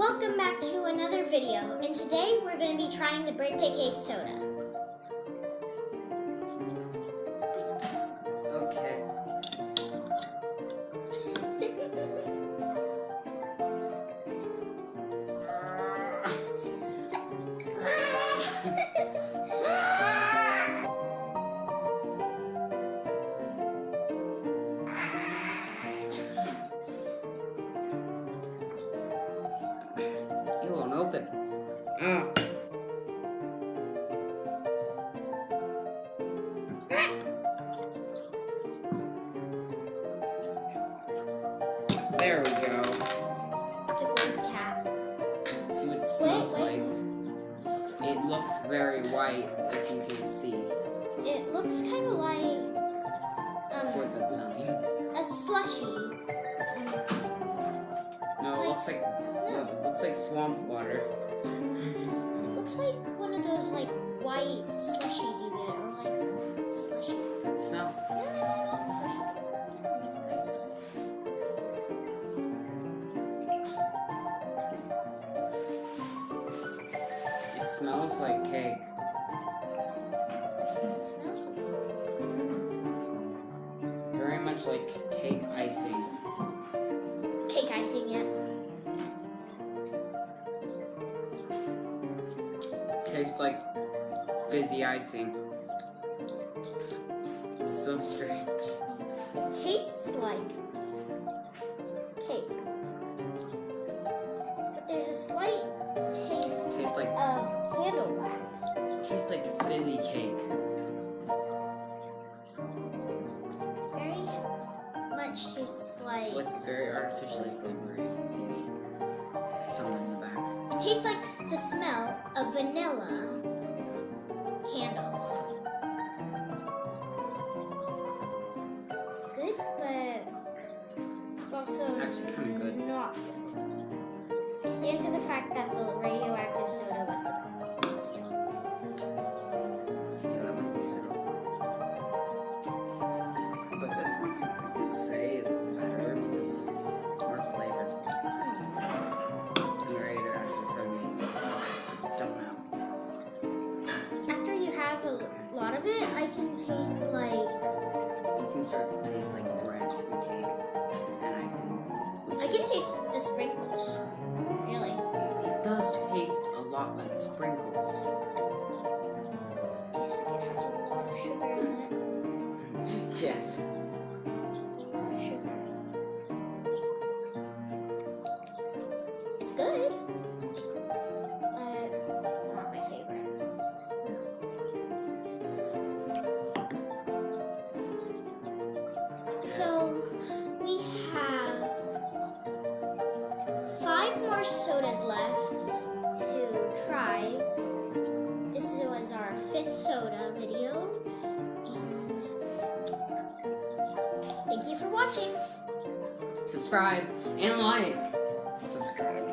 Welcome back to another video, and today we're going to be trying the birthday cake soda. Okay. It won't open. There we go. It's a gold cap. Let's see what it smells like. It looks very white, if you can see. It looks kind of like For the blind. a slushie. No, it looks like it looks like swamp water. It looks like one of those like white slushies you get, or like slushie. Smell. It smells like cake. It smells Very much like cake icing. cake icing, yeah. Tastes like fizzy icing. It's so strange. It tastes like cake, but there's a slight taste Tastes like of candle wax. tastes like fizzy cake. Very much tastes like. With very artificially flavored something in the back. It tastes like the smell of vanilla candles. It's good, but it's also Actually kind of good. not good. Stand to the fact that the radioactive soda was the best. Still. Yeah, that would be so. But this one, I could say it's better because it's more flavored. And the radioactive soda, don't know. After you have a lot of it, I can taste like. You can start to taste like bread and cake and icing. I can taste the sprinkles. Really. It does taste a lot like sprinkles. Tastes like it has a lot of sugar in it. Yes. Sugar. It's good. Not my favorite. So we have 5 more sodas left to try. This was our 5th soda video, and thank you for watching. Subscribe and like. Subscribe.